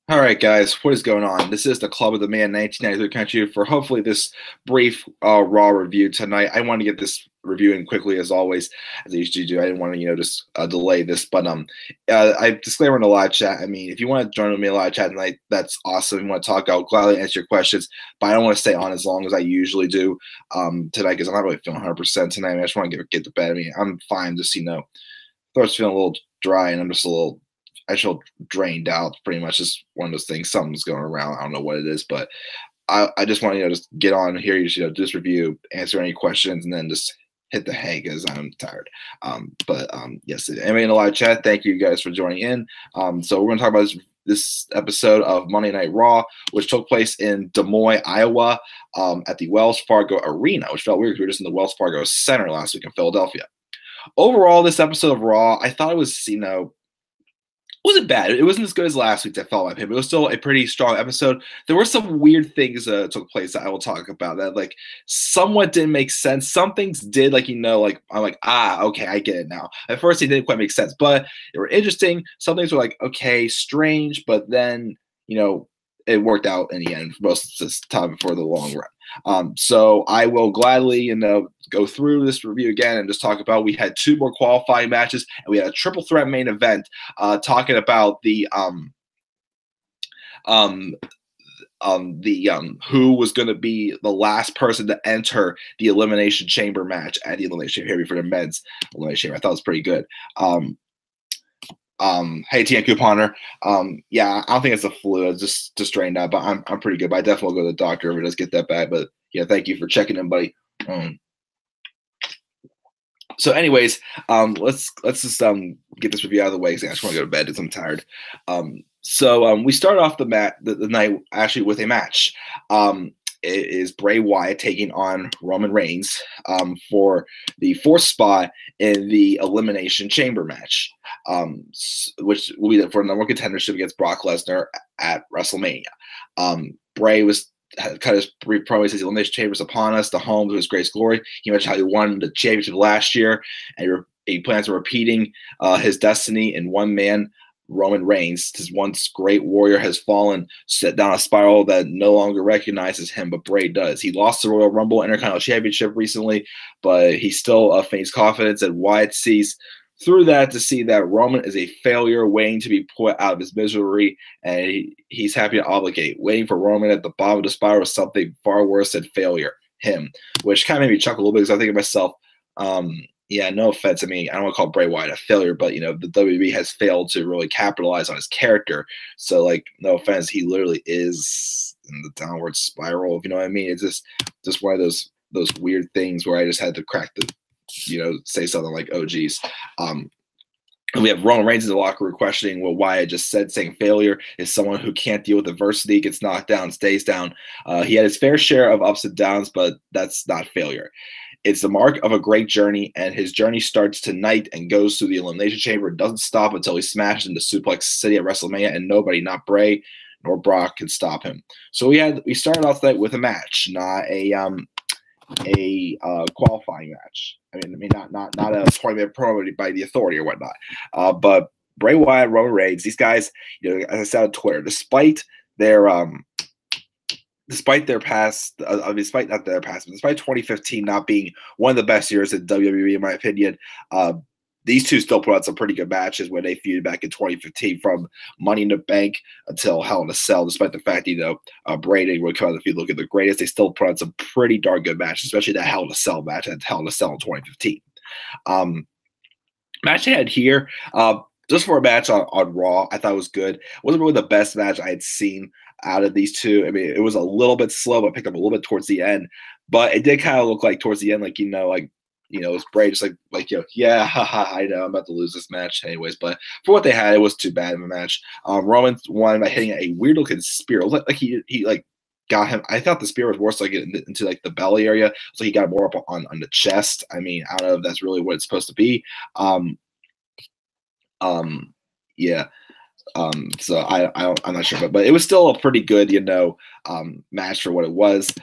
All right, guys, what is going on? This is the Club of the Man 1993 country for hopefully this brief Raw review tonight. I want to get this review in quickly as always, as I usually do. I didn't want to, just delay this, but I disclaimer in the live chat. I mean, if you want to join me in the live chat tonight, that's awesome. If you want to talk, I'll gladly answer your questions, but I don't want to stay on as long as I usually do tonight because I'm not really feeling 100% tonight. I just want to get to bed. I mean, I'm fine, just throat's feeling a little dry, and I'm just I feel drained out pretty much. Just one of those things. Something's going around. I don't know what it is, but I just want to just get on here, do this review, answer any questions, and then just hit the hay because I'm tired. Yes, anybody in the live chat, thank you guys for joining in. So we're going to talk about this episode of Monday Night Raw, which took place in Des Moines, Iowa, at the Wells Fargo Arena, which felt weird because we were just in the Wells Fargo Center last week in Philadelphia. Overall, this episode of Raw, I thought it was, wasn't bad. It wasn't as good as last week's. I felt like him. It was still a pretty strong episode. There were some weird things that took place that I will talk about that somewhat didn't make sense. Some things did, I'm like, okay, I get it now. At first, it didn't quite make sense, but they were interesting. Some things were like, okay, strange, but then it worked out in the end for most of this time before the long run. So I will gladly, go through this review again and just talk about. We had two more qualifying matches, and we had a triple threat main event. Talking about the who was going to be the last person to enter the Elimination Chamber match at the Elimination Chamber for the men's Elimination Chamber. I thought it was pretty good. Hey, TN Couponer. Yeah, I don't think it's a flu. It's just drained out, but I'm pretty good. But I definitely will go to the doctor if it does get that bad. But yeah, thank you for checking in, buddy. So, anyways, let's just get this review out of the way because I just want to go to bed because I'm tired. So we start off the night actually with a match. It is Bray Wyatt taking on Roman Reigns for the fourth spot in the Elimination Chamber match, which will be for a number one contendership against Brock Lesnar at WrestleMania. Bray cut his brief promo. Says the Elimination Chamber is upon us, the home to his greatest glory. He mentioned how he won the championship last year, and he plans on repeating his destiny in one man. Roman Reigns, his once great warrior, has fallen, set down a spiral that no longer recognizes him, but Bray does. He lost the Royal Rumble Intercontinental Championship recently, but he still feigns confidence, and Wyatt sees through that to see that Roman is a failure waiting to be put out of his misery, and he's happy to obligate. Waiting for Roman at the bottom of the spiral is something far worse than failure, him, which kind of made me chuckle a little bit because I think to myself, yeah, no offense. I mean, I don't want to call Bray Wyatt a failure, but, the WWE has failed to really capitalize on his character. So, no offense, he literally is in the downward spiral, if you know what I mean. It's just one of those weird things where I just had to crack say something like, oh, geez. We have Roman Reigns in the locker room questioning what Wyatt just said, saying failure is someone who can't deal with adversity, gets knocked down, stays down. He had his fair share of ups and downs, but that's not failure. It's the mark of a great journey, and his journey starts tonight and goes through the Elimination Chamber. It doesn't stop until he's smashed into Suplex City at WrestleMania, and nobody, not Bray nor Brock, can stop him. So we started off tonight with a match, not a qualifying match. I mean, not a 20-minute promo by the Authority or whatnot. But Bray Wyatt, Roman Reigns, these guys, as I said on Twitter, despite their past, despite 2015 not being one of the best years in WWE, in my opinion, these two still put out some pretty good matches when they feuded back in 2015 from Money in the Bank until Hell in a Cell, despite the fact, Bray didn't really come out if you look at the greatest. They still put out some pretty darn good matches, especially that Hell in a Cell match and Hell in a Cell in 2015. Match I had here, just for a match on Raw, I thought it was good. It wasn't really the best match I had seen out of these two. I mean, it was a little bit slow, but picked up a little bit towards the end. But it did kind of look like towards the end, it's Bray just yeah, haha, I know I'm about to lose this match anyways. But for what they had, it was too bad of a match. Roman won by hitting a weird looking spear. He got him. I thought the spear was worse into the belly area. So he got more up on the chest. I mean, I don't know if that's really what it's supposed to be. Yeah. So I'm not sure, but it was still a pretty good, match for what it was.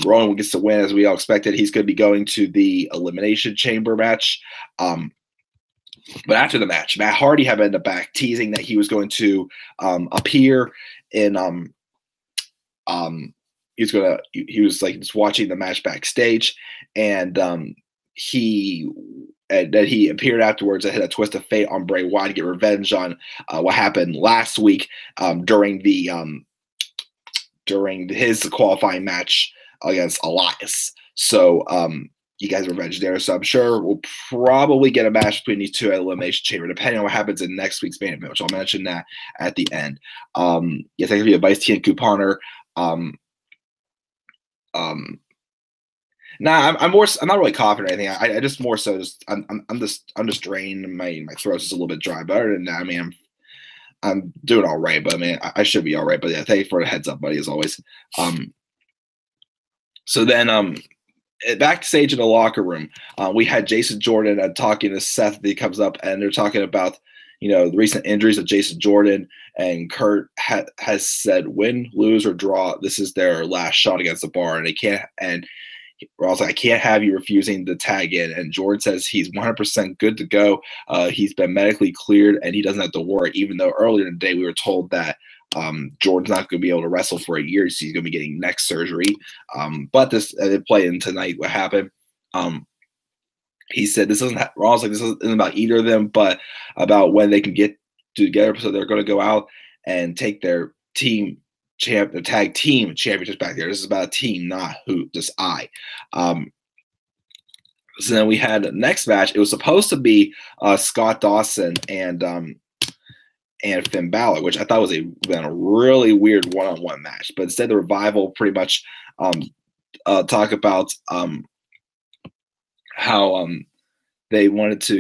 Roman gets to win as we all expected. He's going to be going to the Elimination Chamber match. But after the match, Matt Hardy had been in the back teasing that he was going to appear in he was like just watching the match backstage, and he appeared afterwards and hit a twist of fate on Bray Wyatt to get revenge on what happened last week during his qualifying match against Elias. So he got revenge there. So I'm sure we'll probably get a match between these two at Elimination Chamber, depending on what happens in next week's main event, which I'll mention that at the end. Yes, thanks for your advice, Tia Couponer. I'm not really coughing or anything. I just more so just I'm just drained. My throat's just a little bit dry. But other than that, I mean, I'm doing all right. But I mean, I should be all right. But yeah, thank you for the heads up, buddy, as always. So then backstage in the locker room, we had Jason Jordan talking to Seth. He comes up and they're talking about the recent injuries of Jason Jordan, and Kurt has said win, lose, or draw, this is their last shot against the Bar, and they can't. And Raw's like, I can't have you refusing to tag in. And Jordan says he's 100% good to go. He's been medically cleared, and he doesn't have to worry, even though earlier in the day we were told that Jordan's not going to be able to wrestle for a year, so he's going to be getting neck surgery. But this it played in tonight what happened. He said this isn't Raw's like this isn't about either of them, but about when they can get together. So they're going to go out and take their tag team championships back there. This is about a team, not just I. So then we had the next match. It was supposed to be Scott Dawson and Finn Balor, which I thought was been a really weird one-on-one match. But instead, the Revival pretty much talk about how they wanted to,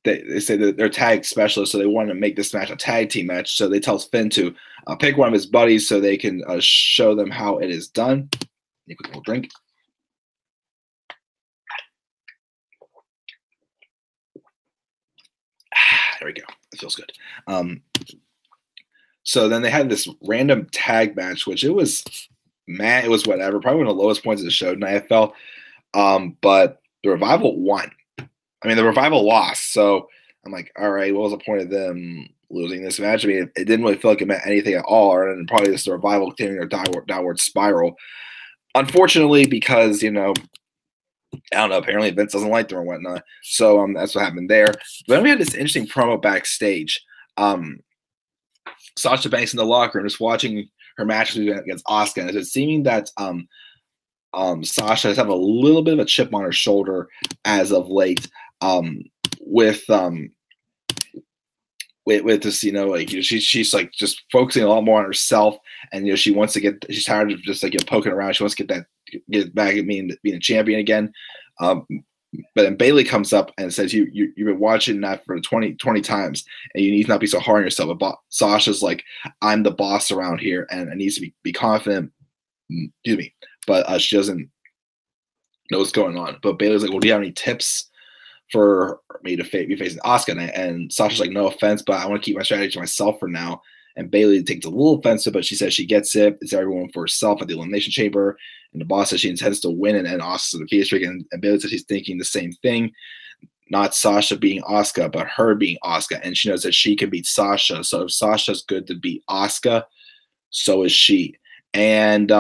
they say that they're tag specialists, so they wanted to make this match a tag team match. So they tell Finn to pick one of his buddies so they can show them how it is done. Take a quick little drink. There we go. It feels good. So then they had this random tag match, which it was whatever. Probably one of the lowest points of the show tonight, I felt. But the Revival won. I mean, the Revival lost. So I'm like, all right, what was the point of them losing this match? I mean, it didn't really feel like it meant anything at all. And probably just the Revival continuing their downward spiral. Unfortunately, because, I don't know, apparently Vince doesn't like them or whatnot. So that's what happened there. But then we had this interesting promo backstage. Sasha Banks in the locker room just watching her match against Asuka. And it's seeming that Sasha has have a little bit of a chip on her shoulder as of late. With this, she's like just focusing a lot more on herself, and she wants to she's tired of just like poking around. She wants to get back at being a champion again. But then Bayley comes up and says, you've been watching that for 20 times, and you need to not be so hard on yourself. But Sasha's like, I'm the boss around here, and I need to be confident. Excuse me, but she doesn't know what's going on. But Bayley's like, well, do you have any tips for me to be facing Asuka? And Sasha's like, no offense, but I want to keep my strategy to myself for now. And Bayley takes a little offensive, but she says she gets it. It's everyone for herself at the Elimination Chamber. And the boss says she intends to win and end Asuka's defeat streak. And Bayley says she's thinking the same thing. Not Sasha being Asuka, but her being Asuka. And she knows that she can beat Sasha. So if Sasha's good to beat Asuka, so is she. And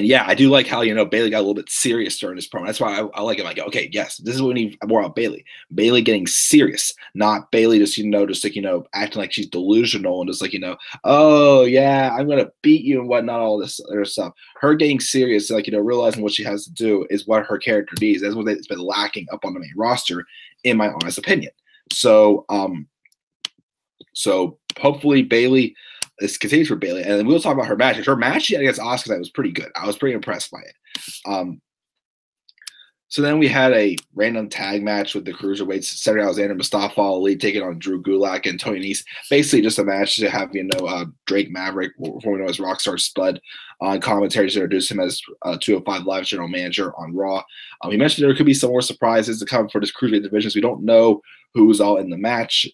yeah, I do like how, Bayley got a little bit serious during this promo. That's why I like it. Like, okay, yes, this is what we need more about Bayley. Bayley getting serious, not Bayley just acting like she's delusional and just like, oh yeah, I'm going to beat you and whatnot, all this other stuff. Her getting serious, like, realizing what she has to do is what her character needs. That's what it's been lacking up on the main roster, in my honest opinion. So hopefully Bayley, this continues for Bayley, and then we'll talk about her match. Her match against Asuka was pretty good. I was pretty impressed by it. So then we had a random tag match with the cruiserweights, Cedric Alexander, Mustafa Ali taking on Drew Gulak and Tony Nese. Basically, just a match to have Drake Maverick, formerly known as Rockstar Spud, on commentary to introduce him as 205 Live general manager on Raw. He mentioned there could be some more surprises to come for this cruiserweight division. So we don't know who's all in the matches.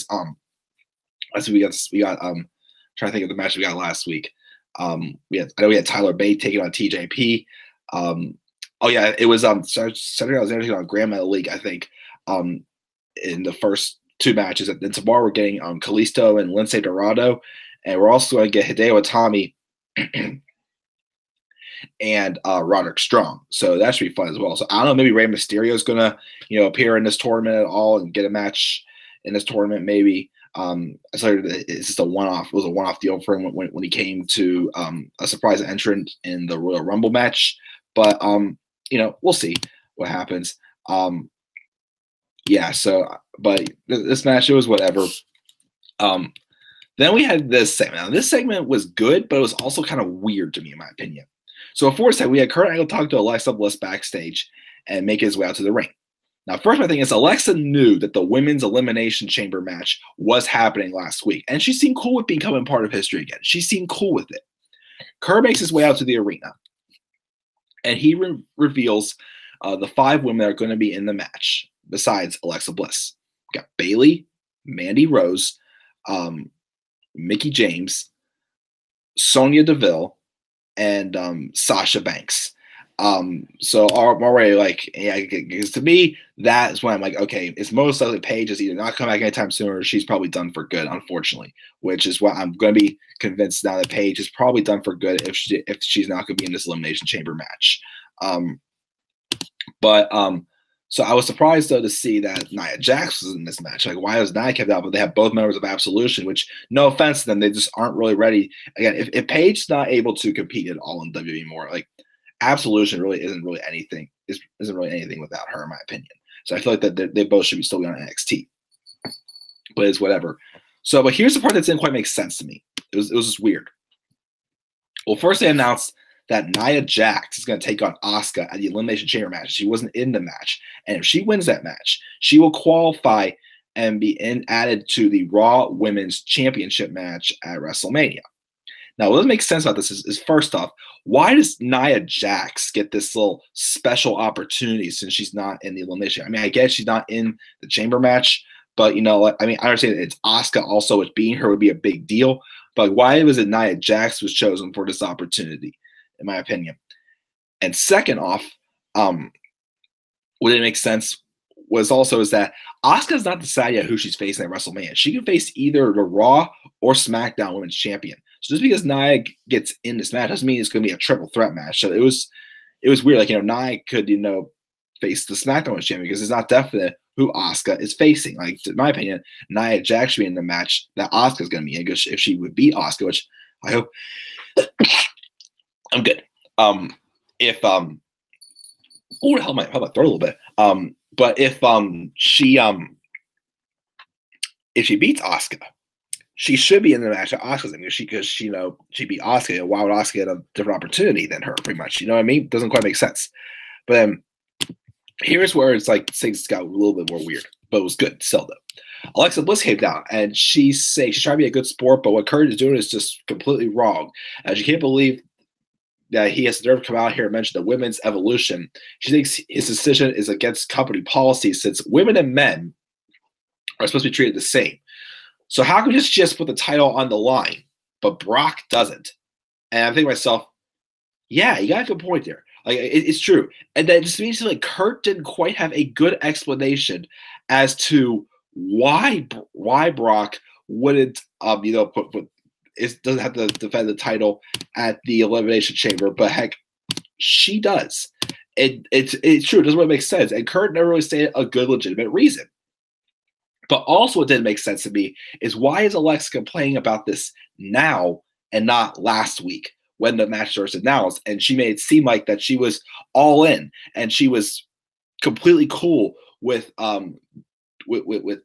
So we got trying to think of the match we got last week. I know we had Tyler Bate taking on TJP. It was Cedric Alexander taking on Grand Metalik, I think, in the first 2 matches. And then tomorrow we're getting Kalisto and Lince Dorado, and we're also going to get Hideo Itami and Roderick Strong. So that should be fun as well. So I don't know, maybe Rey Mysterio is going to, appear in this tournament at all and get a match in this tournament maybe. I saw it's just a one-off. It was a one-off deal for him when he came to a surprise entrant in the Royal Rumble match. But we'll see what happens. Yeah. So, but this match, it was whatever. Then we had this segment. Now, this segment was good, but it was also kind of weird to me, in my opinion. So before that, we had Kurt Angle talk to Alexa Bliss backstage and make his way out to the ring. Now, first, my thing is Alexa knew that the Women's Elimination Chamber match was happening last week, and she seemed cool with becoming part of history again. She seemed cool with it. Kurt makes his way out to the arena, and he reveals the 5 women that are going to be in the match besides Alexa Bliss. We got Bayley, Mandy Rose, Mickie James, Sonya Deville, and Sasha Banks. So already, like, yeah, because to me, that is when I'm like, okay, it's most likely Paige is either not coming back anytime soon or she's probably done for good, unfortunately, which is why I'm going to be convinced now that Paige is probably done for good if she's not going to be in this Elimination Chamber match. So I was surprised, though, to see that Nia Jax was in this match. Like, why was Nia kept out? But they have both members of Absolution, which, no offense to them, they just aren't really ready. Again, if Paige's not able to compete at all in WWE anymore, like, Absolution really isn't really anything without her, in my opinion. So I feel like that they both should be still be on NXT. But it's whatever. So, but here's the part that didn't quite make sense to me. It was just weird. Well, first they announced that Nia Jax is going to take on Asuka at the Elimination Chamber match. She wasn't in the match. And if she wins that match, she will qualify and be added to the Raw Women's Championship match at WrestleMania. Now, what doesn't make sense about this is first off, why does Nia Jax get this little special opportunity since she's not in the elimination? I mean, I guess she's not in the chamber match, but I understand it's Asuka also, which being her would be a big deal. But why was it Nia Jax was chosen for this opportunity, in my opinion? And second off, what didn't make sense is that Asuka's not decided yet who she's facing at WrestleMania. She can face either the Raw or SmackDown Women's Champion. So just because Nia gets in this match doesn't mean it's going to be a triple threat match. So it was weird. Like, Nia could, face the SmackDown Women's Champion because it's not definite who Asuka is facing. Like, in my opinion, Nia Jax should be in the match that Asuka's going to be in if she would beat Asuka, which I hope. I'm good. If oh, the hell my throat a little bit. But if she beats Asuka, she should be in the match at Asuka's because she beat Asuka. Why would Asuka get a different opportunity than her? Pretty much, you know what I mean? Doesn't quite make sense. But then here's where it's like things got a little bit more weird, but it was good still though. Alexa Bliss came down and she's trying to be a good sport, but what Kurt is doing is just completely wrong. She can't believe that he has the nerve to come out here and mention the women's evolution. She thinks his decision is against company policy since women and men are supposed to be treated the same. So how can we just put the title on the line, but Brock doesn't? And I'm thinking to myself, yeah, you got a good point there. Like, it's true. And that just means like Kurt didn't quite have a good explanation as to why Brock wouldn't doesn't have to defend the title at the Elimination Chamber, but heck, she does. It's true. It doesn't really make sense. And Kurt never really stated a good, legitimate reason. But also what didn't make sense to me is why is Alexa complaining about this now and not last week when the match was announced? And she made it seem like that she was all in and she was completely cool with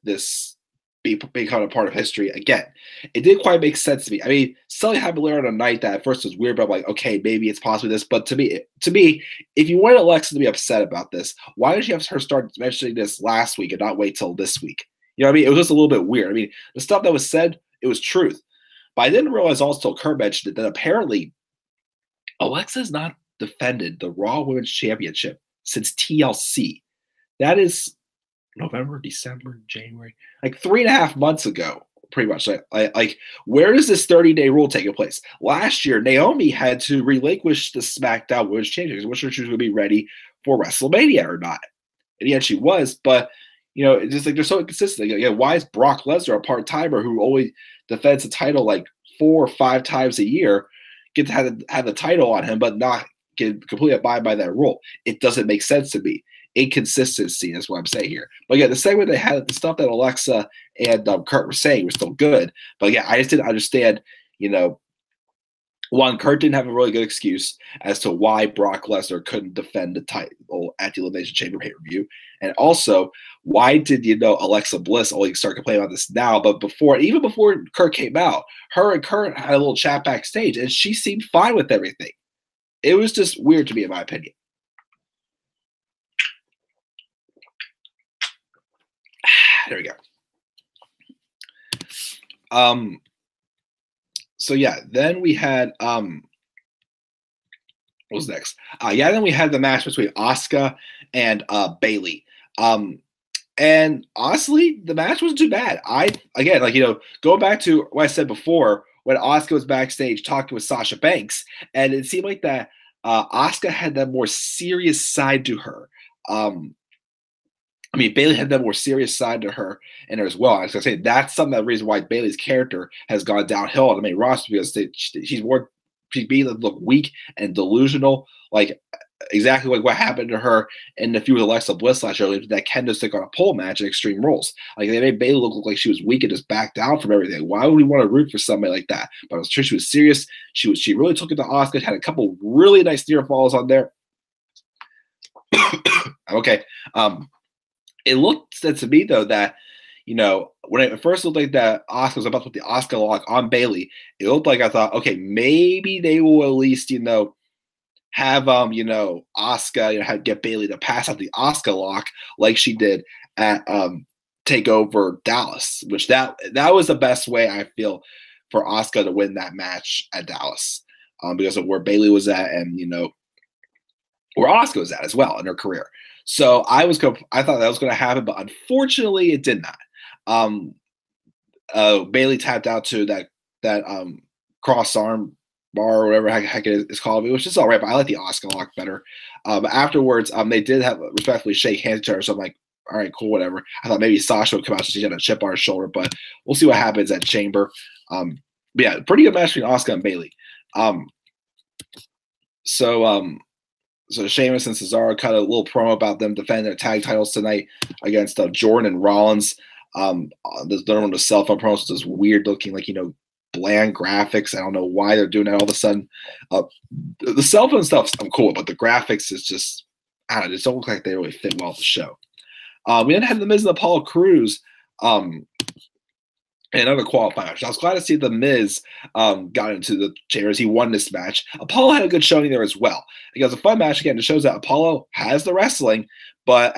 this becoming a part of history again. It didn't quite make sense to me. I mean, Sully had Belair on a night that at first was weird, but I'm like, okay, maybe it's possibly this. But to me, if you wanted Alexa to be upset about this, why did you have her start mentioning this last week and not wait till this week? You know what I mean? It was just a little bit weird. I mean, the stuff that was said, it was truth. But I didn't realize also, Kurt mentioned it, that apparently Alexa has not defended the Raw Women's Championship since TLC. That is November, December, January, like 3.5 months ago, pretty much. Like where is this 30-day rule taking place? Last year, Naomi had to relinquish the SmackDown Women's Championship, which she was going to be ready for WrestleMania or not. And yet she was, but You know, it's just like they're so inconsistent. Like, yeah, why is Brock Lesnar, a part timer who always defends the title like 4 or 5 times a year, get to have the title on him, but not get completely abide by that rule? It doesn't make sense to me. Inconsistency is what I'm saying here. But yeah, the segment they had, the stuff that Alexa and Kurt were saying was still good. But yeah, I just didn't understand, you know, one, Kurt didn't have a really good excuse as to why Brock Lesnar couldn't defend the title at the Elimination Chamber pay-per-view. And also, why did, you know, Alexa Bliss only start complaining about this now? But before, even before Kurt came out, her and Kurt had a little chat backstage, and she seemed fine with everything. It was just weird to me, in my opinion. There we go. So yeah, then we had what was next? Then we had the match between Asuka and Bayley. And honestly, the match wasn't too bad. Going back to what I said before, when Asuka was backstage talking with Sasha Banks, and it seemed like that Asuka had that more serious side to her. Bayley had that more serious side to her in her as well. I was gonna say that's some of the reason why Bayley's character has gone downhill on the main roster, because she's being look weak and delusional, like exactly like what happened to her in the feud with Alexa Bliss last year, that kendo stick on a pole match at Extreme Rules. Like, they made Bayley look like she was weak and just backed down from everything. Why would we want to root for somebody like that? But I was sure she was serious. She really took it to Asuka. Had a couple really nice near falls on there. Okay. It looked to me, though, that, you know, when it first looked like that Asuka was about to put the Asuka lock on Bayley, it looked like I thought, okay, maybe they will at least, you know, have Asuka, get Bayley to pass out the Asuka lock like she did at TakeOver Dallas, which that was the best way, I feel, for Asuka to win that match at Dallas, because of where Bayley was at, and, you know, where Asuka was at as well in her career. So I thought that was going to happen, but unfortunately it did not. Bayley tapped out to that cross arm bar or whatever heck it is called, which is all right, but I like the Asuka lock better. Afterwards, they did have respectfully shake hands to her, so I'm like, all right, cool, whatever. I thought maybe Sasha would come out, so she had a chip on her shoulder, but we'll see what happens at Chamber. But yeah, pretty good match between Asuka and Bayley. So Sheamus and Cesaro cut a little promo about them defending their tag titles tonight against Jordan and Rollins. There's one of the cell phone promos, this weird looking, like, you know, bland graphics. I don't know why they're doing that all of a sudden. The cell phone stuff, I'm cool, but the graphics is just, I don't know, just don't look like they really fit well with the show. We then had The Miz and Apollo Crews and another qualifying match. I was glad to see The Miz got into the chambers. He won this match. Apollo had a good showing there as well. It was a fun match. Again, it shows that Apollo has the wrestling, but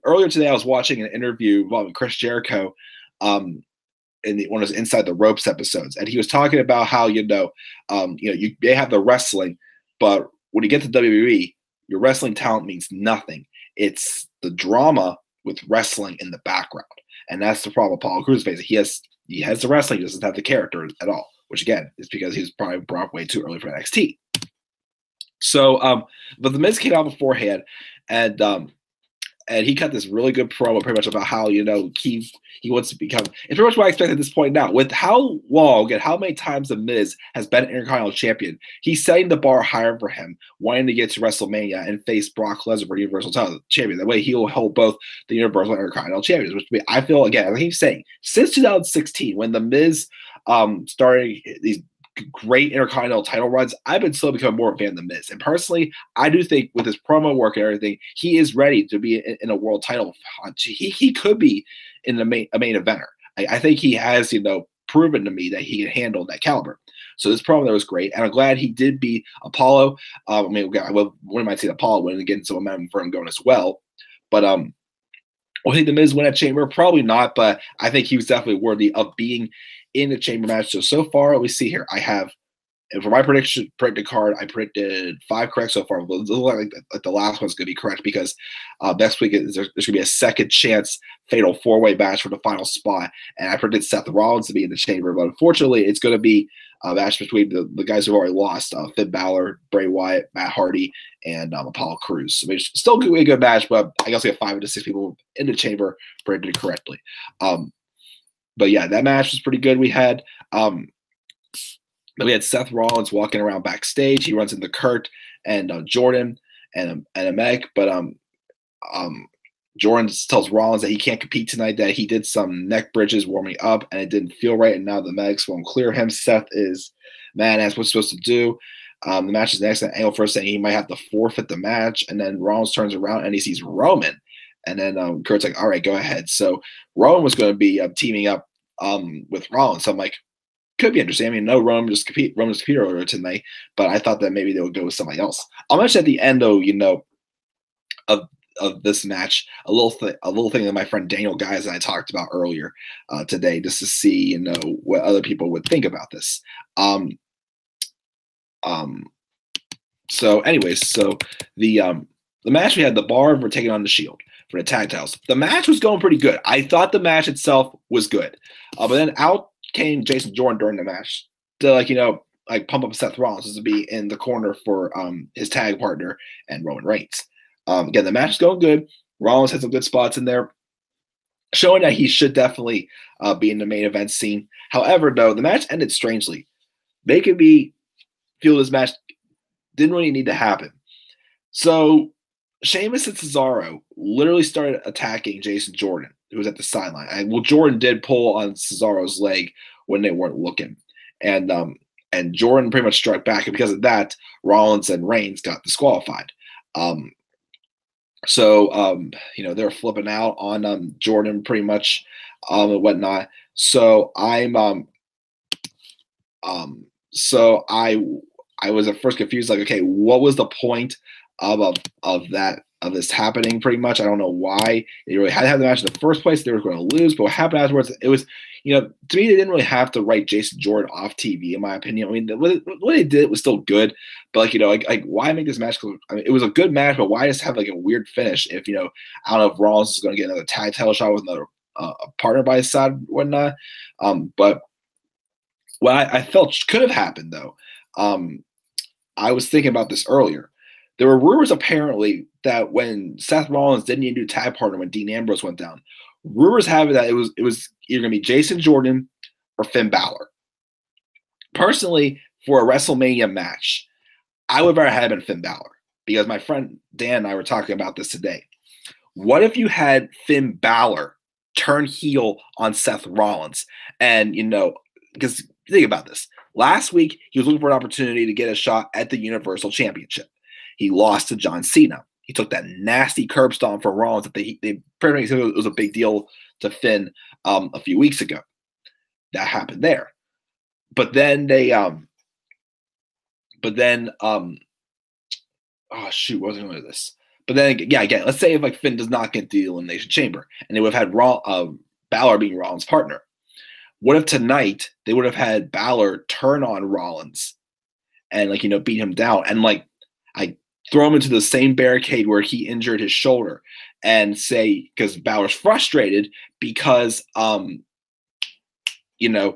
earlier today I was watching an interview involving Chris Jericho in one of his Inside the Ropes episodes, and he was talking about how, they have the wrestling, but when you get to WWE, your wrestling talent means nothing. It's the drama with wrestling in the background. And that's the problem with Apollo Crews faces. He has the wrestling, he doesn't have the character at all, which again is because he was probably brought way too early for NXT. So, but The Miz came out beforehand, and he cut this really good promo pretty much about how, he wants to become, it's pretty much what I expect at this point now. With how long and how many times The Miz has been Intercontinental Champion, he's setting the bar higher for him, wanting to get to WrestleMania and face Brock Lesnar for Universal Title Champion. That way he'll hold both the Universal and Intercontinental Champions, which I feel, again, like he's saying, since 2016, when The Miz started these great Intercontinental title runs, I've been slowly becoming more of a fan of The Miz. And personally, I do think with his promo work and everything, he is ready to be in a world title hunt. He could be in a main eventer. I think he has, proven to me that he can handle that caliber. So this promo there was great, and I'm glad he did beat Apollo. We might see Apollo win and get some momentum for him going as well. But I think The Miz win at Chamber, probably not, but I think he was definitely worthy of being in the Chamber match. So far, let me see here. I have, and for my predicted card, I predicted 5 correct so far. It looks like the last one's going to be correct, because next week there's going to be a second chance fatal 4-way match for the final spot. And I predicted Seth Rollins to be in the Chamber, but unfortunately, it's going to be match between the guys who've already lost, Finn Balor, Bray Wyatt, Matt Hardy, and Apollo Crews. So it's still a good match, but I guess we have 5 to 6 people in the chamber predicted correctly. But yeah, that match was pretty good. We had then we had Seth Rollins walking around backstage. He runs into Kurt and Jordan and a Meg, but Jordan tells Rollins that he can't compete tonight, that he did some neck bridges warming up and it didn't feel right, and now the medics won't clear him. Seth is mad as what's supposed to do. The match is next, and Angle first saying he might have to forfeit the match, and then Rollins turns around and he sees Roman, and then Kurt's like, all right, go ahead. So Roman was going to be teaming up with Rollins. So I'm like, could be interesting. I mean, no, Roman's competed earlier tonight, but I thought that maybe they would go with somebody else. I'll mention at the end, though, of this match, a little thing that my friend Daniel Guys and I talked about earlier today, just to see what other people would think about this. So the match, we had the Bar for taking on the Shield for the tag titles. The match was going pretty good. I thought the match itself was good, but then out came Jason Jordan during the match to pump up Seth Rollins to be in the corner for his tag partner and Roman Reigns. Again, the match is going good. Rollins had some good spots in there, showing that he should definitely be in the main event scene. However, though, the match ended strangely, making me feel this match didn't really need to happen. So Sheamus and Cesaro literally started attacking Jason Jordan, who was at the sideline. Jordan did pull on Cesaro's leg when they weren't looking. And Jordan pretty much struck back. And because of that, Rollins and Reigns got disqualified. So they were flipping out on Jordan pretty much and whatnot. So I was at first confused, like, okay, what was the point of this happening? Pretty much, I don't know why they really had to have the match in the first place. They were going to lose, but what happened afterwards? It was, to me, they didn't really have to write Jason Jordan off TV, in my opinion. I mean, what they did was still good, but why make this match? I mean, it was a good match, but why just have a weird finish? If I don't know if Rollins is going to get another tag title shot with another partner by his side, whatnot. But what I felt could have happened, though, I was thinking about this earlier. There were rumors apparently that when Seth Rollins didn't need a new tag partner when Dean Ambrose went down, rumors have it that it was either going to be Jason Jordan or Finn Balor. Personally, for a WrestleMania match, I would rather have been Finn Balor, because my friend Dan and I were talking about this today. What if you had Finn Balor turn heel on Seth Rollins? And, because think about this. Last week, he was looking for an opportunity to get a shot at the Universal Championship. He lost to John Cena. He took that nasty curb stomp from Rollins that they pretty much said it was a big deal to Finn a few weeks ago. That happened there. But then oh shoot, what was I going to do this? But then, yeah, again, let's say if Finn does not get the Elimination Chamber, and they would have had Balor being Rollins' partner. What if tonight they would have had Balor turn on Rollins and beat him down and throw him into the same barricade where he injured his shoulder, and say, because Balor's frustrated because he has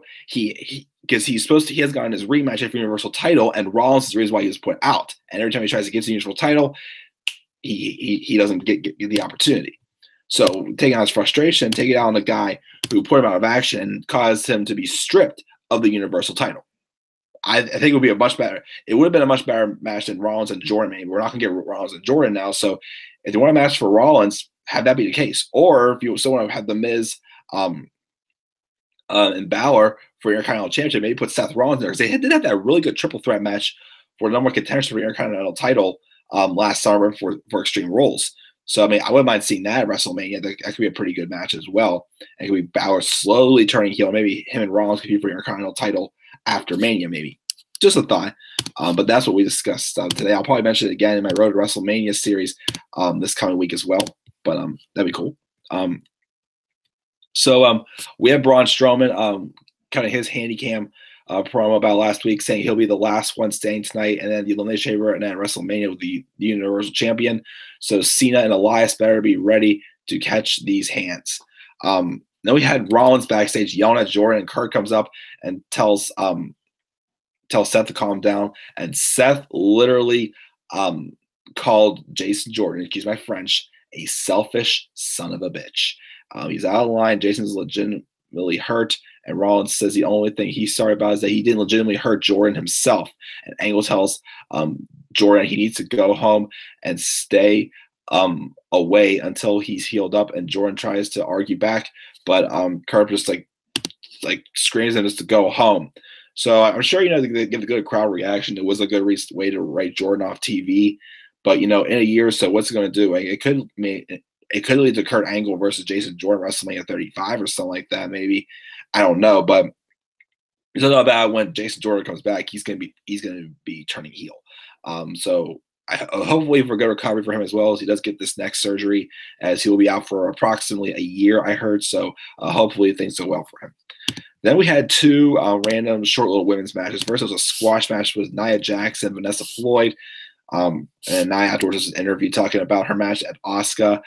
gotten his rematch for the Universal title, and Rollins is the reason why he was put out. And every time he tries to get to the Universal title, he doesn't get the opportunity. So taking out his frustration, take it out on the guy who put him out of action and caused him to be stripped of the Universal title. I think it would be a much better. It would have been a much better match than Rollins and Jordan. Maybe we're not going to get Rollins and Jordan now. So if you want a match for Rollins, have that be the case. Or if you still want to have the Miz and Balor for your Intercontinental Championship, maybe put Seth Rollins there, because they did have that really good triple threat match for the number one contenders for the Intercontinental title last summer for Extreme Rules. So I mean, I wouldn't mind seeing that at WrestleMania. That could be a pretty good match as well. And it could be Balor slowly turning heel. Maybe him and Rollins could be for your Intercontinental title after Mania, maybe. Just a thought. But that's what we discussed today. I'll probably mention it again in my Road to WrestleMania series this coming week as well. But that'd be cool. So we have Braun Strowman, kind of his handycam promo about last week, saying he'll be the last one staying tonight, and then the Elimination Chamber, and then WrestleMania with the Universal Champion. So Cena and Elias better be ready to catch these hands. Then we had Rollins backstage yelling at Jordan, and Kurt comes up and tells tell Seth to calm down, and Seth literally called Jason Jordan, excuse my French, a selfish son of a bitch. He's out of line. Jason's legitimately hurt, and Rollins says the only thing he's sorry about is that he didn't legitimately hurt Jordan himself. And Angle tells Jordan he needs to go home and stay away until he's healed up. And Jordan tries to argue back, but Kurt just like screams at him just to go home. So I'm sure, they give a good crowd reaction. It was a good way to write Jordan off TV. But, in a year or so, what's it going to do? Like, it could lead to Kurt Angle versus Jason Jordan WrestleMania 35 or something like that, maybe. I don't know. But it's not about when Jason Jordan comes back, he's going to be turning heel. So hopefully for a good recovery for him as well, as he does get this next surgery, as he will be out for approximately a year, I heard. So hopefully things go well for him. Then we had two random short little women's matches. First, it was a squash match with Nia Jax and Vanessa Floyd. And Nia afterwards was an interview talking about her match at Asuka.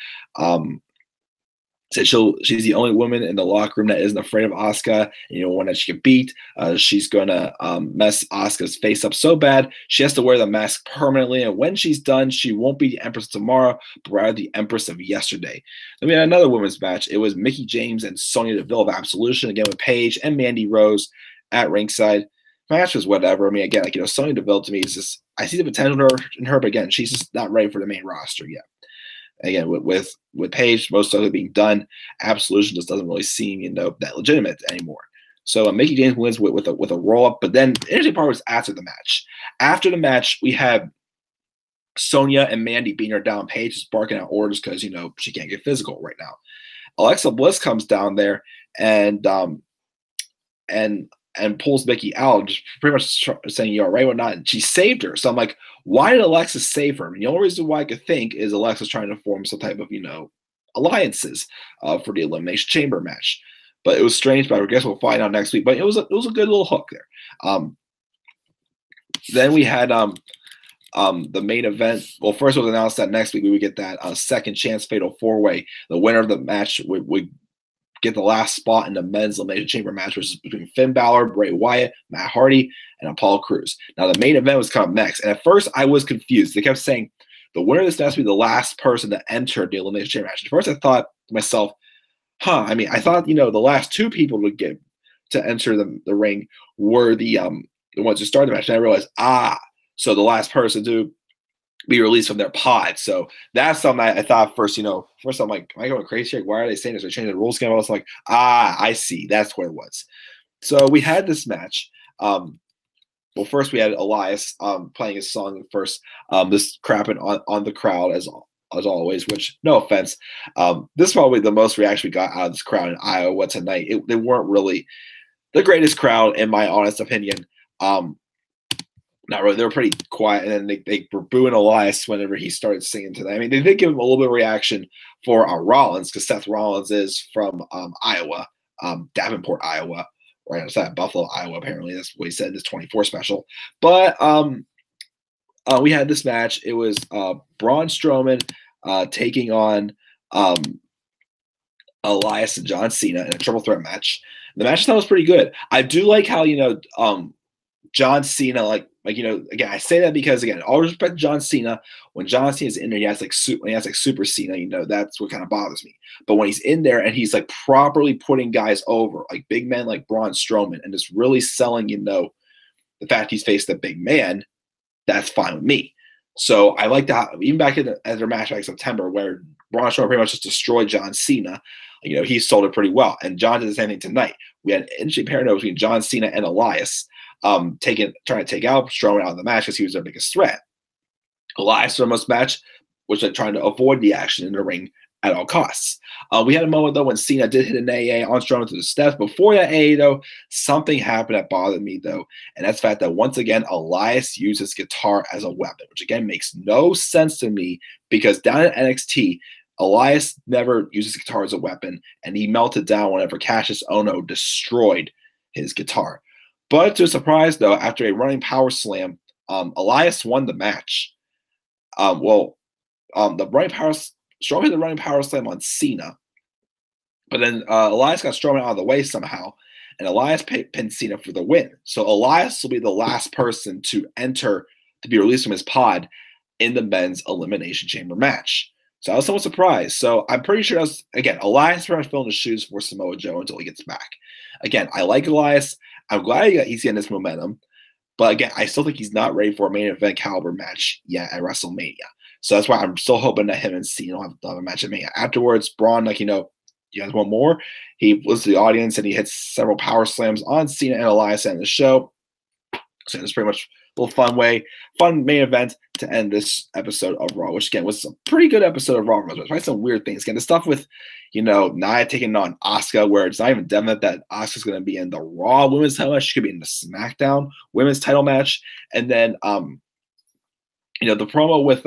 Said she's the only woman in the locker room that isn't afraid of Asuka. And, one that she can beat. She's going to mess Asuka's face up so bad, she has to wear the mask permanently. And when she's done, she won't be the Empress tomorrow, but rather the Empress of yesterday. Then we had another women's match. It was Mickie James and Sonya Deville of Absolution, again with Paige and Mandy Rose at ringside. Match was whatever. I mean, again, Sonya Deville to me is just, I see the potential in her, but again, she's just not ready for the main roster yet. Again, with Paige most of it being done, Absolution just doesn't really seem that legitimate anymore. So Mickie James wins with a roll up, but then the interesting part was after the match. After the match, we had Sonya and Mandy beating her down. Paige is barking out orders because she can't get physical right now. Alexa Bliss comes down there and pulls Mickie out, just pretty much saying, "You all right or not?" And she saved her. So I'm like, why did Alexa save her? I mean, the only reason why I could think is Alexa's trying to form some type of, alliances for the Elimination Chamber match. But it was strange, but I guess we'll find out next week. But it was a good little hook there. Then we had the main event. Well, first it was announced that next week we would get that second chance fatal 4-way. The winner of the match would get the last spot in the men's Elimination Chamber match, which is between Finn Balor, Bray Wyatt, Matt Hardy, and Apollo Crews. Now, the main event was coming next, and at first I was confused. They kept saying the winner of this has to be the last person that entered the Elimination Chamber match. At first, I thought to myself, I thought, the last two people to enter the ring were the ones who started the match, and I realized, so the last person to be released from their pod. So that's something I thought first, first I'm like, am I going crazy? Like, why are they saying this? They're changing the rules again. I was like, I see. That's what it was. So we had this match. Well, first we had Elias playing his song first, this crapping on the crowd as always, which, no offense, this is probably the most reaction we got out of this crowd in Iowa tonight. They weren't really the greatest crowd, in my honest opinion. Not really. They were pretty quiet, and then they were booing Elias whenever he started singing to them. I mean, they did give him a little bit of reaction for Rollins, because Seth Rollins is from Iowa, Davenport, Iowa, right outside Buffalo, Iowa. Apparently, that's what he said in his 24 special. But we had this match. It was Braun Strowman taking on Elias and John Cena in a triple threat match. The match was pretty good. I do like how John Cena, again, I say that because, again, all respect to John Cena, when John Cena's in there, he has Super Cena, that's what kind of bothers me. But when he's in there and he's properly putting guys over, like big men like Braun Strowman, and just really selling, the fact he's faced a big man, that's fine with me. So I like that, even back at their match back in September, where Braun Strowman pretty much just destroyed John Cena, he sold it pretty well. And John did the same thing tonight. We had an interesting parallel between John Cena and Elias. Trying to take out Strowman out of the match because he was their biggest threat. Elias, for most match, was trying to avoid the action in the ring at all costs. We had a moment, though, when Cena did hit an AA on Strowman to the steps. Before that AA, though, something happened that bothered me, though, and that's the fact that, once again, Elias uses guitar as a weapon, which, again, makes no sense to me, because down at NXT, Elias never uses guitar as a weapon, and he melted down whenever Cassius Ohno destroyed his guitar. But to a surprise, though, after a running power slam, Elias won the match. Strowman hit the running power slam on Cena, but then Elias got Strowman out of the way somehow, and Elias pinned Cena for the win. So Elias will be the last person to enter to be released from his pod in the men's Elimination Chamber match. So I was somewhat surprised. So I'm pretty sure again, Elias trying to fill in the shoes for Samoa Joe until he gets back. Again, I like Elias. I'm glad he's getting this momentum. But again, I still think he's not ready for a main event caliber match yet at WrestleMania. So that's why I'm still hoping that him and Cena will have a match at Mania. Afterwards, Braun, like, you guys want more? He was the audience and he hits several power slams on Cena and Elias in the show. So it's pretty much a little fun main event to end this episode of Raw, which again was a pretty good episode of Raw. Probably some weird things. Again, the stuff with, Nia taking on Asuka, where it's not even definite that Asuka's going to be in the Raw women's title match. She could be in the SmackDown women's title match. And then, the promo with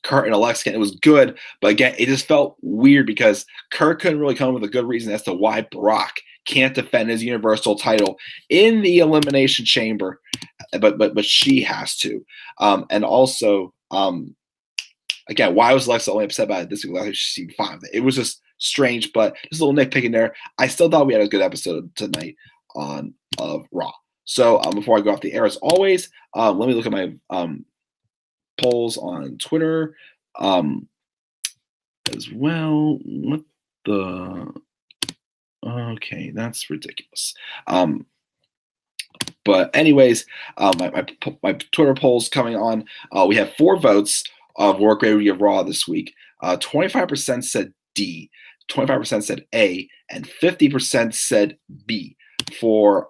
Kurt and Alexa, it was good, but again, it just felt weird because Kurt couldn't really come up with a good reason as to why Brock can't defend his Universal title in the Elimination Chamber, but she has to. And also, again, why was Alexa only upset about it this week? Like she seemed fine. It was just strange, but just a little nitpicking there. I still thought we had a good episode tonight of Raw. So before I go off the air, as always, let me look at my polls on Twitter as well. What the? Okay, that's ridiculous. But anyways, my Twitter polls coming on. We have 4 votes of work rate of Raw this week. 25% said D, 25% said A, and 50% said B for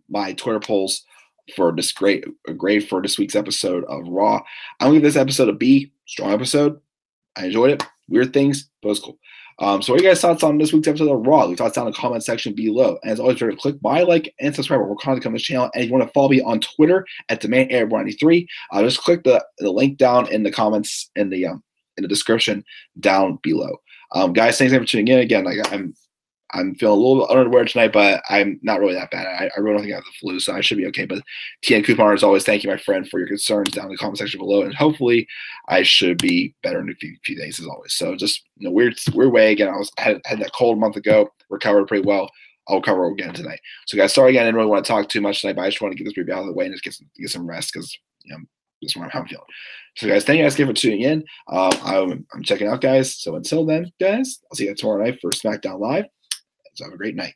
my Twitter polls for this grade for this week's episode of Raw. I'm gonna give this episode a B. Strong episode. I enjoyed it. Weird things, but it was cool. So what are you guys' thoughts on this week's episode of Raw? Leave thoughts down in the comment section below. And as always, remember to click my like and subscribe. We're constantly coming to the channel. And if you want to follow me on Twitter at DemandAir93, just click the link down in the comments in the description down below. Guys, thanks again for tuning in. Again, like I'm feeling a little unaware tonight, but I'm not really that bad. I really don't think I have the flu, so I should be okay. But TN Coupon, as always, thank you, my friend, for your concerns down in the comment section below. And hopefully I should be better in a few days, as always. So just in a weird way. Again, I had that cold a month ago, recovered pretty well. I'll cover again tonight. So guys, sorry again, I didn't really want to talk too much tonight, but I just want to get this review out of the way and just get some rest because this is what I'm feeling. So guys, thank you guys again for tuning in. I'm checking out, guys. So until then, guys, I'll see you tomorrow night for SmackDown Live. So have a great night.